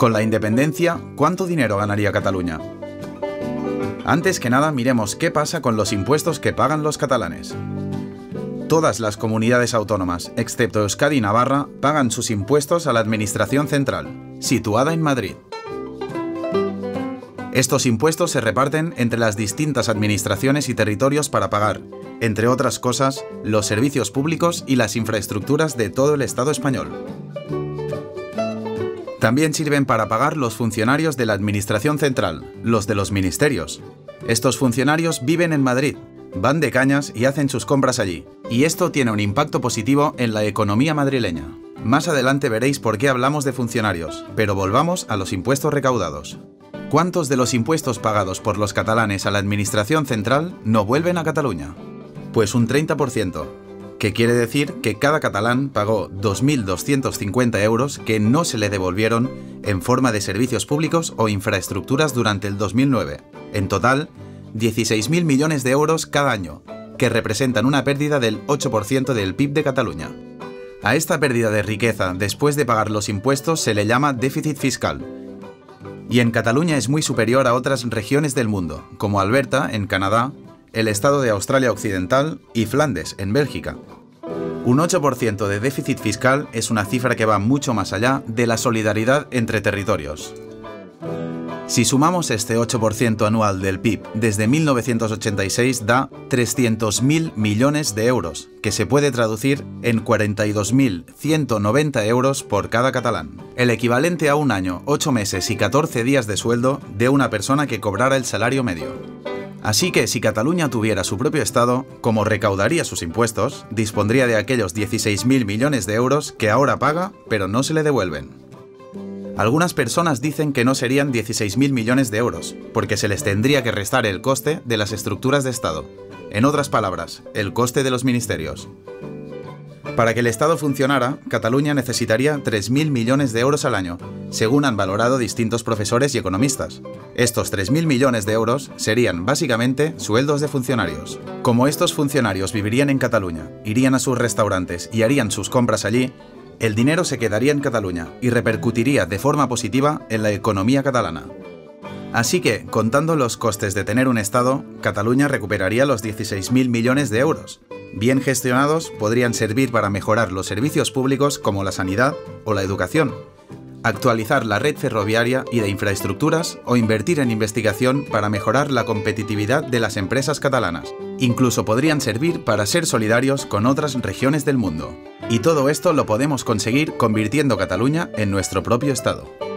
Con la independencia, ¿cuánto dinero ganaría Cataluña? Antes que nada, miremos qué pasa con los impuestos que pagan los catalanes. Todas las comunidades autónomas, excepto Euskadi y Navarra, pagan sus impuestos a la Administración Central, situada en Madrid. Estos impuestos se reparten entre las distintas administraciones y territorios para pagar, entre otras cosas, los servicios públicos y las infraestructuras de todo el Estado español. También sirven para pagar los funcionarios de la Administración Central, los de los ministerios. Estos funcionarios viven en Madrid, van de cañas y hacen sus compras allí. Y esto tiene un impacto positivo en la economía madrileña. Más adelante veréis por qué hablamos de funcionarios, pero volvamos a los impuestos recaudados. ¿Cuántos de los impuestos pagados por los catalanes a la Administración Central no vuelven a Cataluña? Pues un 30%, que quiere decir que cada catalán pagó 2.250 euros que no se le devolvieron en forma de servicios públicos o infraestructuras durante el 2009. En total, 16.000 millones de euros cada año, que representan una pérdida del 8% del PIB de Cataluña. A esta pérdida de riqueza después de pagar los impuestos se le llama déficit fiscal. Y en Cataluña es muy superior a otras regiones del mundo, como Alberta, en Canadá, el estado de Australia Occidental y Flandes, en Bélgica. Un 8% de déficit fiscal es una cifra que va mucho más allá de la solidaridad entre territorios. Si sumamos este 8% anual del PIB desde 1986 da 300.000 millones de euros, que se puede traducir en 42.190 euros por cada catalán. El equivalente a un año, 8 meses y 14 días de sueldo de una persona que cobrara el salario medio. Así que si Cataluña tuviera su propio Estado, como recaudaría sus impuestos, dispondría de aquellos 16.000 millones de euros que ahora paga, pero no se le devuelven. Algunas personas dicen que no serían 16.000 millones de euros, porque se les tendría que restar el coste de las estructuras de Estado. En otras palabras, el coste de los ministerios. Para que el Estado funcionara, Cataluña necesitaría 3.000 millones de euros al año, según han valorado distintos profesores y economistas. Estos 3.000 millones de euros serían básicamente sueldos de funcionarios. Como estos funcionarios vivirían en Cataluña, irían a sus restaurantes y harían sus compras allí, el dinero se quedaría en Cataluña y repercutiría de forma positiva en la economía catalana. Así que, contando los costes de tener un Estado, Cataluña recuperaría los 16.000 millones de euros. Bien gestionados, podrían servir para mejorar los servicios públicos como la sanidad o la educación, actualizar la red ferroviaria y de infraestructuras o invertir en investigación para mejorar la competitividad de las empresas catalanas. Incluso podrían servir para ser solidarios con otras regiones del mundo. Y todo esto lo podemos conseguir convirtiendo Cataluña en nuestro propio Estado.